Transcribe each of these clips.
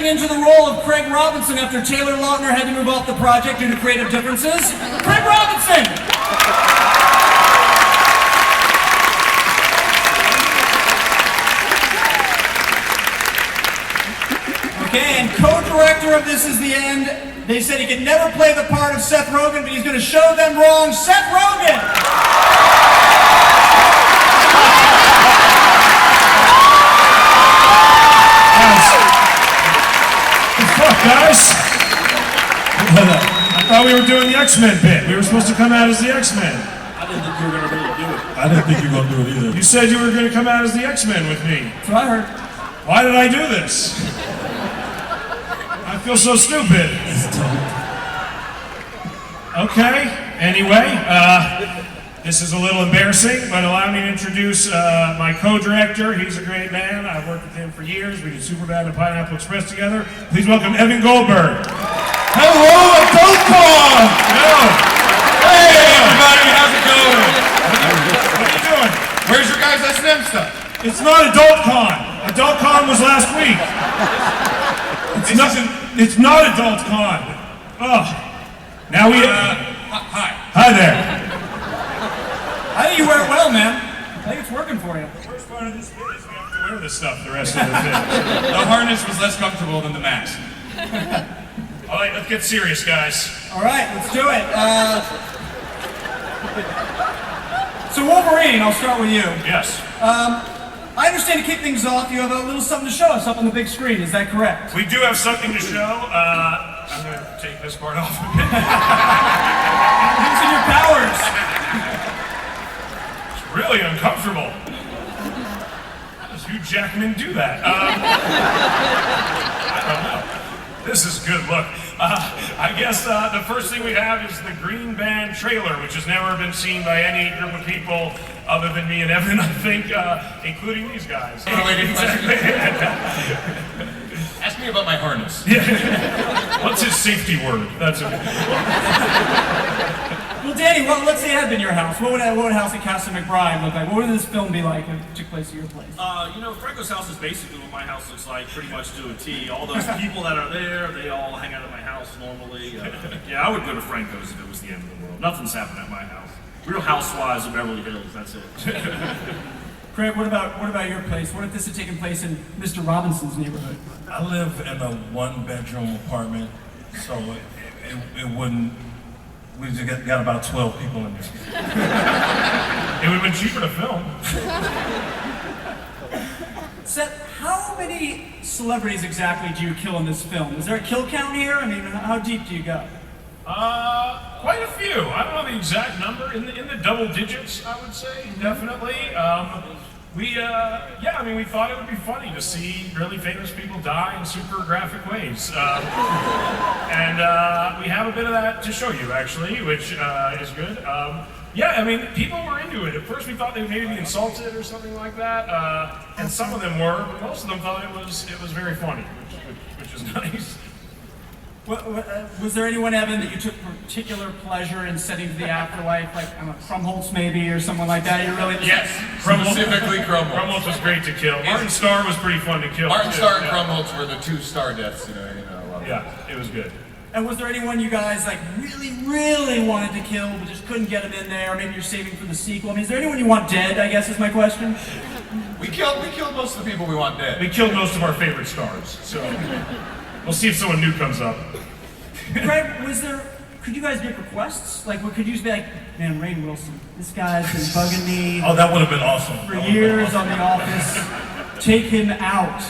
into the role of Craig Robinson after Taylor Lautner had to move off the project due to creative differences. Craig Robinson! Okay, and co-director of This Is the End, they said he could never play the part of Seth Rogen, but he's going to show them wrong. Seth Rogen! Guys, I thought we were doing the X-Men bit. We were supposed to come out as the X-Men. I didn't think you were going to really do it. I didn't think you were going to do it either. You said you were going to come out as the X-Men with me. That's what I heard. Why did I do this? I feel so stupid. Okay, anyway, this is a little embarrassing, but allow me to introduce my co-director. He's a great man. I've worked with him for years. We did Superbad and Pineapple Express together. Please welcome Evan Goldberg. Hello, Wondercon! Hello. Hey, everybody, how's it going? What are you doing? Where's your guys' S&M stuff? It's not AdultCon. AdultCon was last week. It's not AdultCon. Oh. Now we... Hi. Hi there. I think you wear it well, man. I think it's working for you. The first part of this bit is we have to wear this stuff the rest of the bit. The harness was less comfortable than the mask. All right, let's get serious, guys. All right, let's do it. So Wolverine, I'll start with you. Yes. I understand to kick things off, you have a little something to show us up on the big screen. Is that correct? We do have something to show. I'm going to take this part off a bit. Using your powers. It's really uncomfortable. How does Hugh Jackman do that? I don't know. This is good. Look, I guess the first thing we have is the Green Band trailer, which has never been seen by any group of people other than me and Evan, I think, including these guys. Ask me about my harness. What's his safety word? That's it. Well, Danny, let's say it had been your house. What would House of Castle McBride look like? What would this film be like if it took place at your place? You know, Franco's house is basically what my house looks like, pretty much to a T. All those people that are there, they all hang out at my house normally. Yeah, I would go to Franco's if it was the end of the world. Nothing's happening at my house. Real Housewives of Beverly Hills, that's it. Craig, what about your place? What if this had taken place in Mr. Robinson's neighborhood? I live in a one-bedroom apartment, so it wouldn't. We just got about 12 people in there. It would have been cheaper to film. Seth, how many celebrities exactly do you kill in this film? Is there a kill count here? I mean, how deep do you go? Quite a few. I don't know the exact number. In the double digits, I would say, definitely. We thought it would be funny to see really famous people die in super graphic ways. And we have a bit of that to show you, actually, which is good. People were into it. At first we thought they would maybe be insulted or something like that. And some of them were, but most of them thought it was very funny, which is nice. Was there anyone, Evan, that you took particular pleasure in sending to the afterlife, like Krumholtz maybe, or someone like that? Yes, Specifically Krumholtz. Krumholtz was great to kill. Martin Starr was pretty fun to kill. Martin Starr and Krumholtz were the two star deaths, Yeah, it was good. And was there anyone you guys really wanted to kill, but just couldn't get them in there? Or maybe you're saving for the sequel. I mean, is there anyone you want dead, I guess is my question? We killed most of the people we want dead. We killed most of our favorite stars, so we'll see if someone new comes up. Craig, could you guys make requests? Could you just be like, man, Rainn Wilson, this guy's been bugging me Oh, that would have been awesome. for years on The Office. Take him out.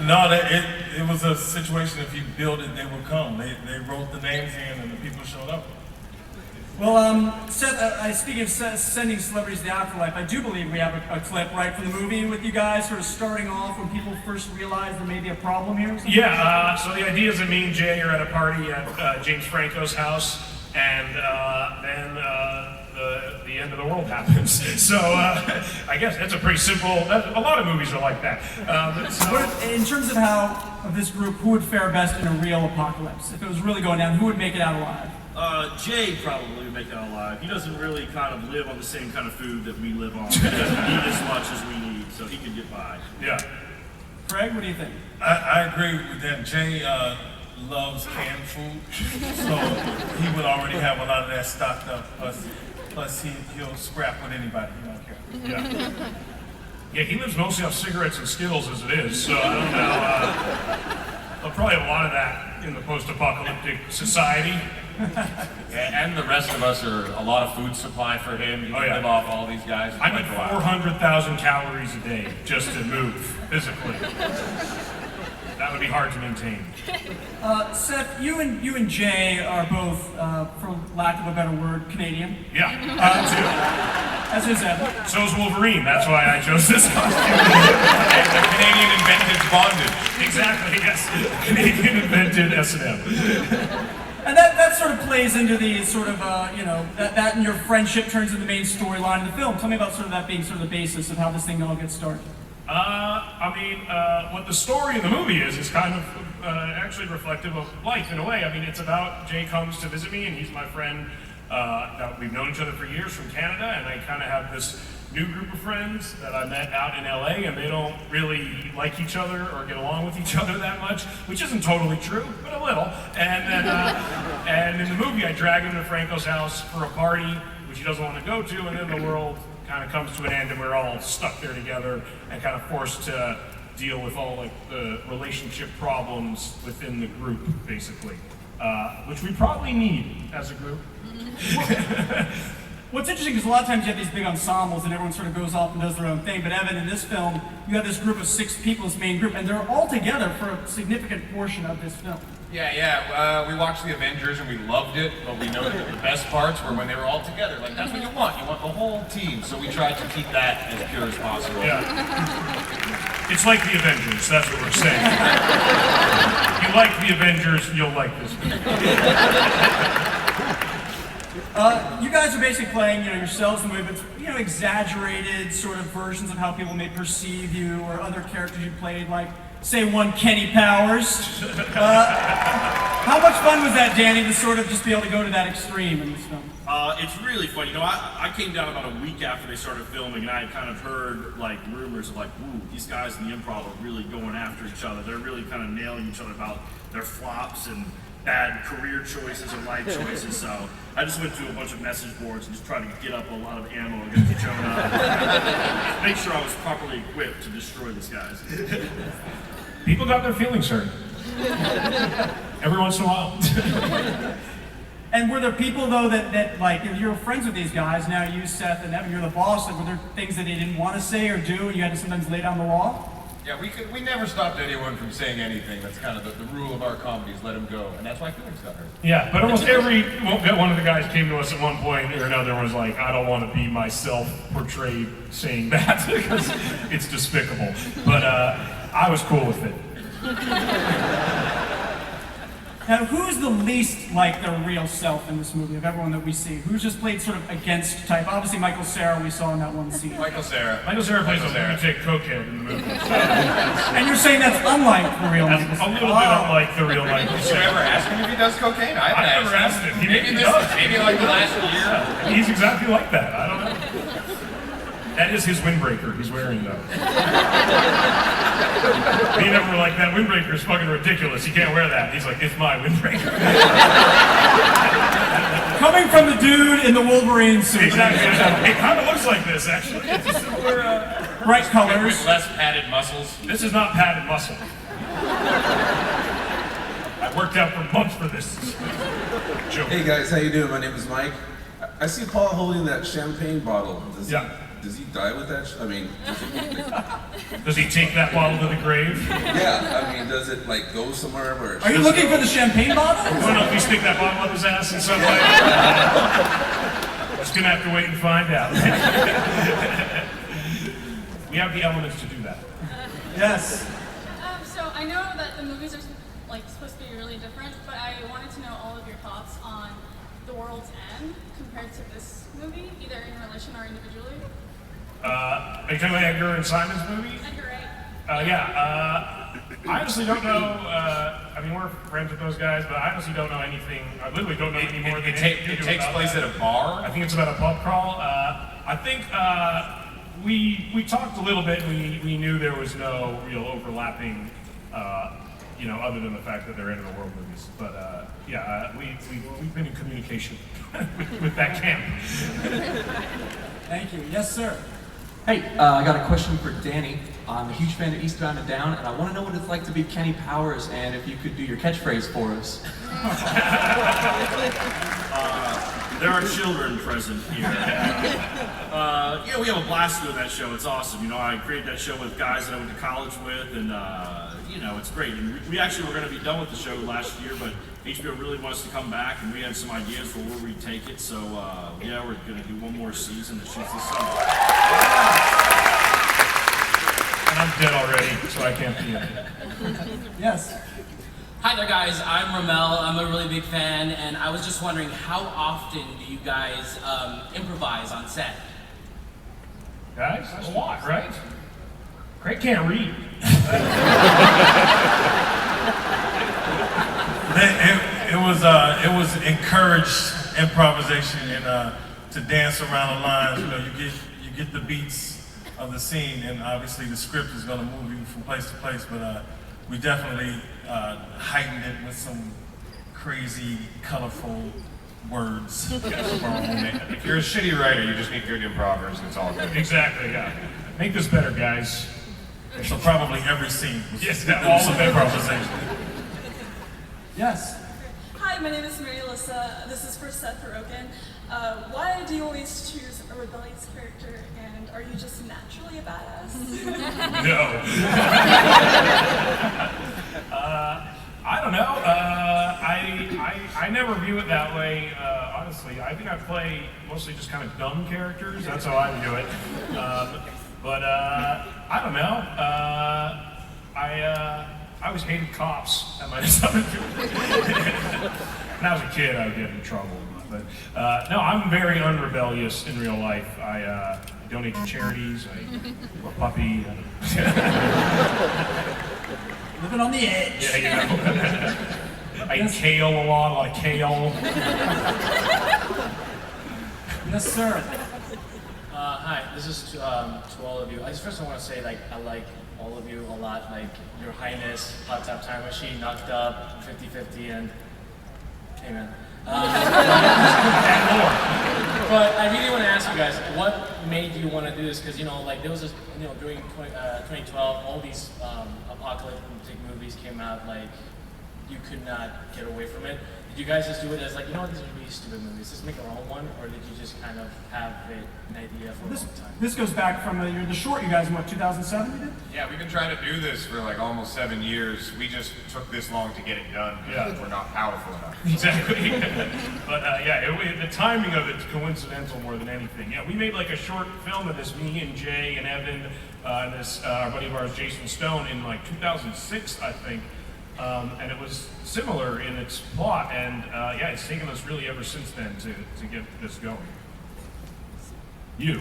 No, it was a situation. If you build it, they will come. They wrote the names in, and the people showed up. Well, Seth, speaking of sending celebrities to the afterlife, I do believe we have a clip right from the movie with you guys, sort of starting off when people first realize there may be a problem here. Yeah. So the idea is that me and Jay are at a party at James Franco's house, and then the end of the world happens. So I guess that's a pretty simple. A lot of movies are like that. In terms of this group, who would fare best in a real apocalypse? If it was really going down, who would make it out alive? Jay probably would make it alive. He doesn't really kind of live on the same kind of food that we live on. He doesn't eat as much as we need, so he could get by. Yeah. Craig, what do you think? I agree with that. Jay loves canned food, so he would already have a lot of that stocked up. Plus he'll scrap with anybody. He don't care. Yeah. Yeah, he lives mostly off cigarettes and Skittles as it is, so I don't know. There'll probably have a lot of that in the post-apocalyptic society. And the rest of us are a lot of food supply for him. You can live off all these guys. I need 400,000 calories a day just to move physically. That would be hard to maintain. Seth, you and Jay are both, for lack of a better word, Canadian. Yeah, too. As is Evan. So is Wolverine. That's why I chose this costume. The Canadian invented bondage. Exactly, yes. Canadian invented S&M. And that sort of plays into the sort of, that and your friendship turns into the main storyline of the film. Tell me about sort of that being sort of the basis of how this thing all gets started. What the story in the movie is kind of actually reflective of life in a way. I mean, it's about Jay comes to visit me, and he's my friend. That we've known each other for years from Canada, and I kind of have this new group of friends that I met out in LA, and they don't really like each other or get along with each other that much, which isn't totally true, but a little. And then, and in the movie, I drag him to Franco's house for a party, which he doesn't want to go to, and then the world kind of comes to an end, and we're all stuck there together and kind of forced to deal with all like the relationship problems within the group, basically, which we probably need as a group. What's interesting is a lot of times you have these big ensembles and everyone sort of goes off and does their own thing, but Evan, in this film, you have this group of 6 people, this main group, and they're all together for a significant portion of this film. Yeah. We watched the Avengers and we loved it, but we know that the best parts were when they were all together. Like, that's what you want. You want the whole team. So we tried to keep that as pure as possible. Yeah. It's like the Avengers, that's what we're saying. You like the Avengers, you'll like this movie. You guys are basically playing, yourselves in the movie, but exaggerated sort of versions of how people may perceive you or other characters you played, like, say, one Kenny Powers. How much fun was that, Danny, to sort of just be able to go to that extreme in this film? It's really funny. I came down about a week after they started filming, and I had kind of heard like rumors of like, ooh, these guys in the improv are really going after each other. They're really kind of nailing each other about their flops and bad career choices and life choices. So I just went through a bunch of message boards and just tried to get up a lot of ammo against Jonah. Make sure I was properly equipped to destroy these guys. People got their feelings hurt. Every once in a while. And were there people, though, that like, if you're friends with these guys, now you, Seth, and Evan, you're the boss, like, were there things that they didn't want to say or do, and you had to sometimes lay down the law? Yeah, we never stopped anyone from saying anything. That's kind of the rule of our comedies, let them go. And that's why feelings got hurt. Yeah, but almost every one of the guys came to us at one point or another and was like, I don't want to be myself portrayed saying that because it's despicable. But I was cool with it. Now, who's the least like their real self in this movie of everyone that we see? Who's just played sort of against type? Obviously, Michael Cera we saw in that one scene. Michael Cera. Michael Cera plays a lunatic cokehead in the movie. So And you're saying that's unlike the real Michael that's a Cera? little bit unlike the real Michael Did you Cera. ever ask him if he does cocaine? I I've haven't never asked him. He Maybe does. maybe like the last year. He's exactly like that. I don't know. That is his windbreaker he's wearing, though. Me and him were like, that windbreaker is fucking ridiculous. You can't wear that. He's like, it's my windbreaker. Coming from the dude in the Wolverine suit. Exactly. It kind of looks like this, actually. It's a similar, Bright colors. With less padded muscles. This is not padded muscle. I worked out for months for this. Joke. Hey guys, how you doing? My name is Mike. I see Paul holding that champagne bottle. Does he die with that? Does he take that bottle to the grave? Yeah, I mean, does it like go somewhere where? Are you looking for the champagne bottle? I don't know if we stick that bottle up his ass in some way. Just gonna have to wait and find out. We have the elements to do that. Yes. So I know that the movies are like supposed to be really different, but I wanted to know all of your thoughts on The World's End compared to this movie, either in relation or individually. Are you talking about Edgar and Simon's movie? Edgar Wright. I honestly don't know. I mean, we're friends with those guys, but I honestly don't know anything. I literally don't know any more than It takes place at a bar. I think it's about a pub crawl. I think we talked a little bit, and we knew there was no real overlapping, other than the fact that they're end of the world movies. But we've been in communication with that camp. Thank you. Yes, sir. Hey, I got a question for Danny. I'm a huge fan of Eastbound and Down, and I want to know what it's like to be Kenny Powers, and if you could do your catchphrase for us. There are children present here. We have a blast doing that show. It's awesome. I created that show with guys that I went to college with, and it's great. And we actually were going to be done with the show last year, but HBO really wants to come back, and we had some ideas for where we'd take it. So we're going to do one more season that shoots this summer. And I'm dead already, so I can't be in it. Yes. Hi there, guys. I'm Ramel. I'm a really big fan, and I was just wondering, how often do you guys improvise on set? Guys, that's a lot, right? Craig can't read. It was encouraged improvisation and to dance around the lines. You get the beats of the scene, and obviously the script is going to move you from place to place. But we definitely heightened it with some crazy, colorful words. If you're a shitty writer, you just need good improvers, and it's all good. Exactly, yeah. Make this better, guys. So probably every scene was Yes, all of improvisation. Yes. Hi, my name is Mary Alyssa. This is for Seth Rogen. Why do you always choose a rebellious character, and are you just naturally a badass? No. I don't know. I never view it that way. Honestly, I think I play mostly just kind of dumb characters. That's how I view it. But I don't know. I always hated cops. That might have something to do with it. When I was a kid, I would get in trouble. But no, I'm very unrebellious in real life. I donate to charities. I'm a puppy. Living on the edge. Yeah, I eat kale a lot of kale. Yes, sir. Hi, this is to all of you. I just first want to say, I like all of you a lot. Your Highness, Hot Tub Time Machine, Knocked Up, 50-50, and Amen. And more. But I really want to ask you guys, what made you want to do this? Because there was this, during 2012, all these apocalyptic movies came out. You could not get away from it. Did you guys just do it as these are really stupid movies, just make our own one, or did you just kind of have an idea for a long time? This goes back from the short you guys in 2007 you did? Yeah, we've been trying to do this for almost 7 years. We just took this long to get it done because we're not powerful enough. Exactly. But the timing of it's coincidental more than anything. Yeah, we made a short film of this, me and Jay and Evan, and this our buddy of ours, Jason Stone, in 2006, I think. And it was similar in its plot, and it's taken us really ever since then to get this going. You.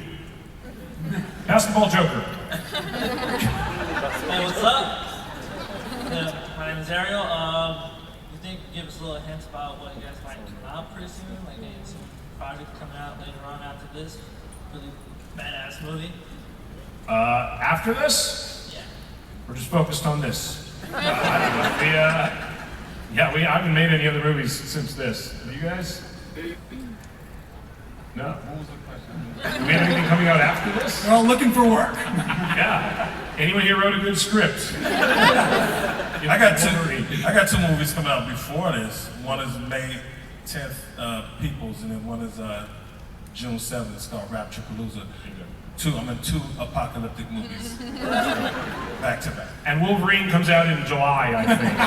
Basketball Joker. Hey, what's up? My name is Ariel. You think give us a little hints about what you guys might come out pretty soon? Maybe some project coming out later on after this really badass movie? After this? Yeah. We're just focused on this. I don't know. We haven't made any other movies since this. Have you guys? No. What was the question? Do we have anything coming out after this? We're all looking for work. Yeah. Anyone here wrote a good script? I got two movies coming out before this. One is May 10th, Peoples, and then one is June 7th. It's called Rapturepalooza. I'm in two apocalyptic movies, back to back. And Wolverine comes out in July, I think.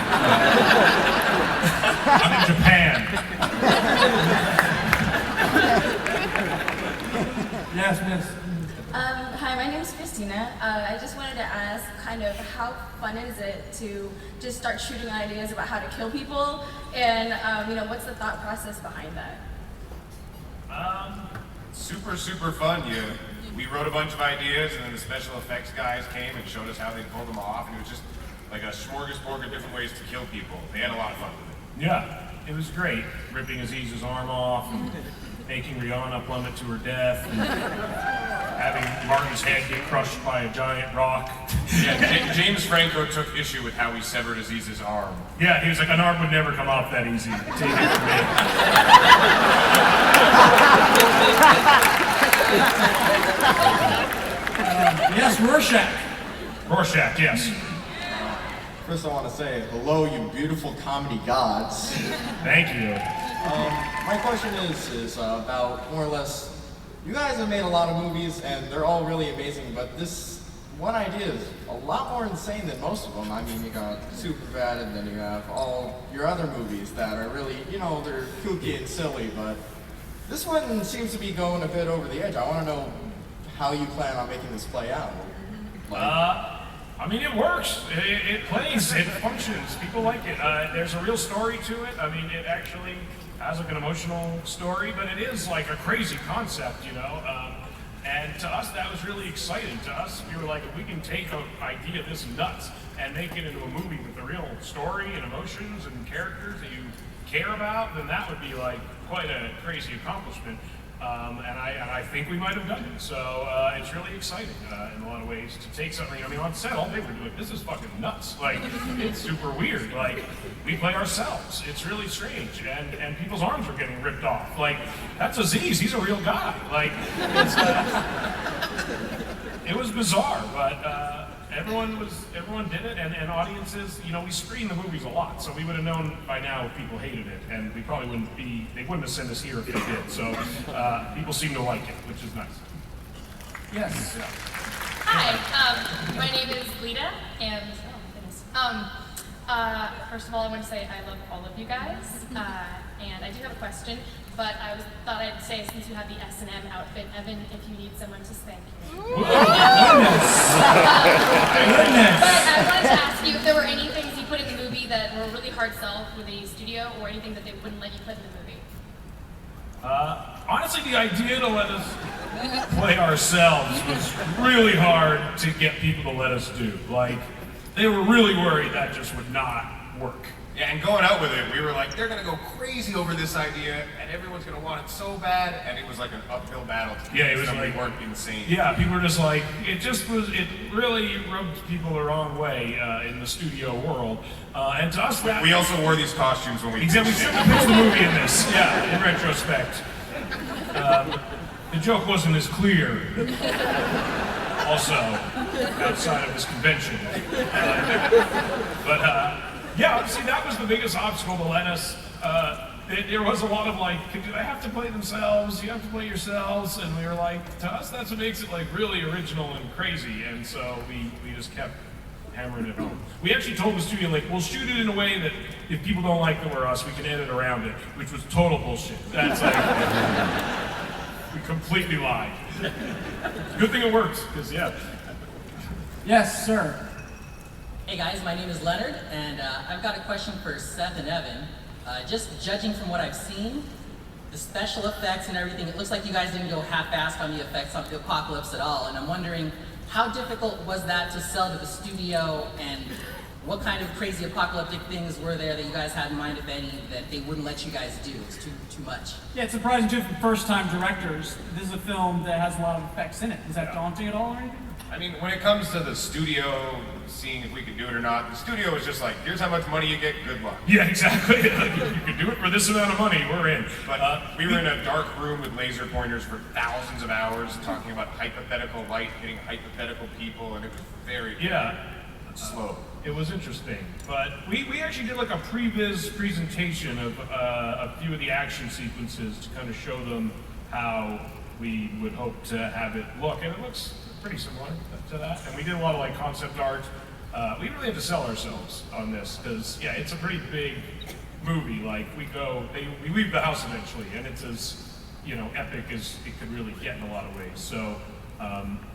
I'm in Japan. Yes, miss. Hi, my name is Christina. I just wanted to ask kind of how fun is it to just start shooting ideas about how to kill people, and what's the thought process behind that? Super, super fun. We wrote a bunch of ideas, and then the special effects guys came and showed us how they pulled them off, and it was just like a smorgasbord of different ways to kill people. They had a lot of fun with it. Yeah, it was great. Ripping Aziz's arm off, and making Rihanna plummet to her death. And having Martin's head get crushed by a giant rock. Yeah, James Franco took issue with how he severed Aziz's arm. Yeah, he was like, an arm would never come off that easy. Take it from me. Yes, Rorschach. Rorschach, yes. First, I want to say hello, you beautiful comedy gods. Thank you. My question is about more or less. You guys have made a lot of movies, and they're all really amazing. But this one idea is a lot more insane than most of them. I mean, you got Superbad, and then you have all your other movies that are really, they're kooky and silly. But this one seems to be going a bit over the edge. I want to know how you plan on making this play out. I mean, it works. It plays. It functions. People like it. There's a real story to it. I mean, it actually has like an emotional story, but it is like a crazy concept, and to us, that was really exciting. To us, we were like, if we can take an idea this nuts and make it into a movie with a real story and emotions and characters that you care about, then that would be like quite a crazy accomplishment. And I think we might have done it. So it's really exciting in a lot of ways to take something. I mean, on set, all day we're doing, this is fucking nuts. Like, it's super weird. Like, we play ourselves. It's really strange. And people's arms are getting ripped off. Like, that's Aziz. He's a real guy. Like, it was bizarre, but everyone did it, and audiences, we screen the movies a lot, so we would have known by now if people hated it, and we probably they wouldn't have sent us here if they did. So people seem to like it, which is nice. Yes. Yeah. Hi, my name is Lita, and first of all, I want to say I love all of you guys, and I do have a question, but thought I'd say, since you have the S&M outfit, Evan, if you need someone to spank you. Goodness. But I wanted to ask you if there were any things you put in the movie that were a really hard sell for the studio, or anything that they wouldn't let you put in the movie. Honestly, the idea to let us play ourselves was really hard to get people to let us do. Like, they were really worried that just would not work. Yeah, and going out with it, we were like, they're gonna go crazy over this idea, and everyone's gonna want it so bad, and it was like an uphill battle to Yeah, it was somebody like, weren't insane. Yeah, people were just like, it really rubbed people the wrong way in the studio world. And to us, we also wore these costumes when we Exactly, we shouldn't have pitched the movie in this, yeah, in retrospect. The joke wasn't as clear, also, outside of this convention. Yeah, see, that was the biggest obstacle to let us, there was a lot of like, do they have to play themselves? You have to play yourselves? And we were like, to us, that's what makes it like really original and crazy. And so we just kept hammering it home. We actually told the studio, like, we'll shoot it in a way that if people don't like that we're us, we can edit around it, which was total bullshit. That's like, we completely lied. Good thing it works, because yeah. Yes, sir. Hey guys, my name is Leonard, and I've got a question for Seth and Evan. Just judging from what I've seen, the special effects and everything, it looks like you guys didn't go half-assed on the effects of the apocalypse at all, and I'm wondering, how difficult was that to sell to the studio, and what kind of crazy apocalyptic things were there that you guys had in mind, if any, that they wouldn't let you guys do? It's too much. Yeah, it's surprising too for first-time directors. This is a film that has a lot of effects in it. Is that daunting at all or anything? I mean, when it comes to the studio, seeing if we could do it or not, the studio was just like, here's how much money you get, good luck. Yeah, exactly. You can do it for this amount of money, we're in. But we were in a dark room with laser pointers for thousands of hours, talking about hypothetical light hitting hypothetical people, and it was very slow. It was interesting. But we actually did like a previs presentation of a few of the action sequences to kind of show them how we would hope to have it look, and it looks pretty similar to that. And we did a lot of like concept art. We really had to sell ourselves on this because it's a pretty big movie. Like we leave the house eventually, and it's as epic as it could really get in a lot of ways. So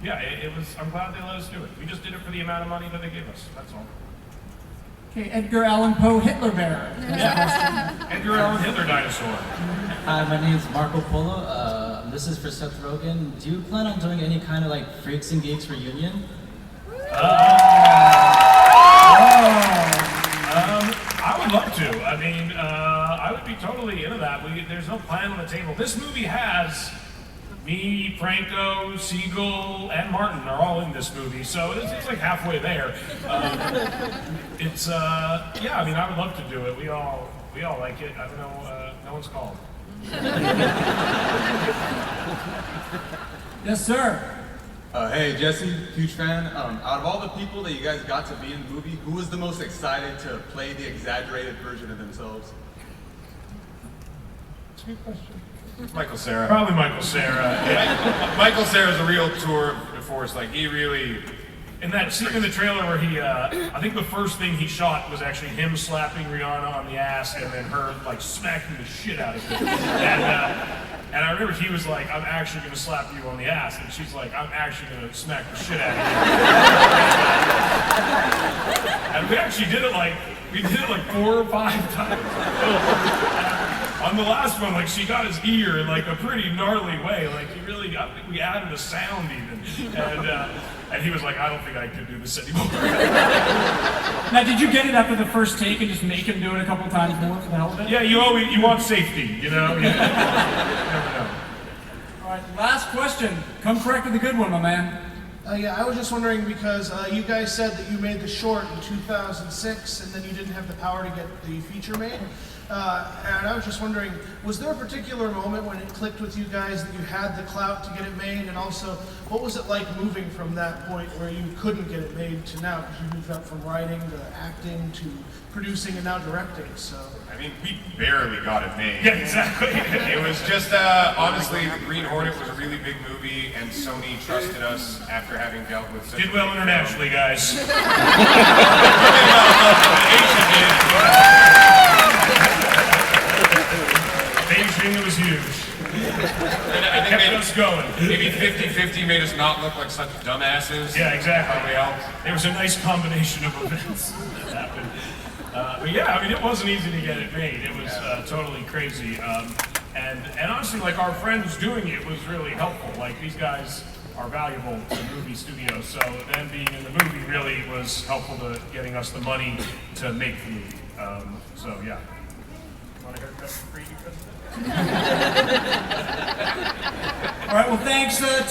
it was. I'm glad they let us do it. We just did it for the amount of money that they gave us. That's all. Okay, Edgar Allan Poe, Hitler Bear. Edgar Allan Hitler dinosaur. Hi, my name is Marco Polo. This is for Seth Rogen. Do you plan on doing any kind of like Freaks and Geeks reunion? I would love to. I mean, I would be totally into that. There's no plan on the table. This movie has me, Franco, Siegel, and Martin are all in this movie, so it's like halfway there. Yeah, I mean, I would love to do it. We all like it. I don't know, no one's called. Yes, sir. Hey, Jesse, huge fan. Out of all the people that you guys got to be in the movie, who was the most excited to play the exaggerated version of themselves? That's a good question. Michael Cera. Probably Michael Cera. Yeah. Michael Cera's a real tour de force. Like, he really... In that scene in the trailer where he, I think the first thing he shot was actually him slapping Rihanna on the ass and then her, like, smacking the shit out of him. And I remember he was like, I'm actually going to slap you on the ass. And she's like, I'm actually going to smack the shit out of you. And we actually did it like 4 or 5 times. On the last one, like, she got his ear in like a pretty gnarly way. Like, he really got, we added a sound even. And he was like, I don't think I can do this anymore. Now, did you get it after the first take and just make him do it a couple times more for the hell of it? Yeah, you want safety, you know? You never know. All right, last question. Come correct with a good one, my man. Yeah, I was just wondering because you guys said that you made the short in 2006 and then you didn't have the power to get the feature made. And I was just wondering, was there a particular moment when it clicked with you guys that you had the clout to get it made? And also, what was it like moving from that point where you couldn't get it made to now? Because you moved up from writing to acting to producing and now directing, so. I mean, we barely got it made. Yeah, exactly. It was just, honestly, The Green Hornet was a really big movie, and Sony trusted us after having dealt with such Did well internationally, guys. Beijing, it was huge. And I think kept us going. Maybe 50-50 made us not look like such dumbasses. Yeah, exactly. Probably helped. There was a nice combination of events that happened. But yeah, I mean, it wasn't easy to get it made. It was totally crazy. And honestly, like, our friends doing it was really helpful. Like, these guys are valuable to movie studios, so them being in the movie really was helpful to getting us the money to make the movie. So yeah. Want to hear that for free? All right, well, thanks to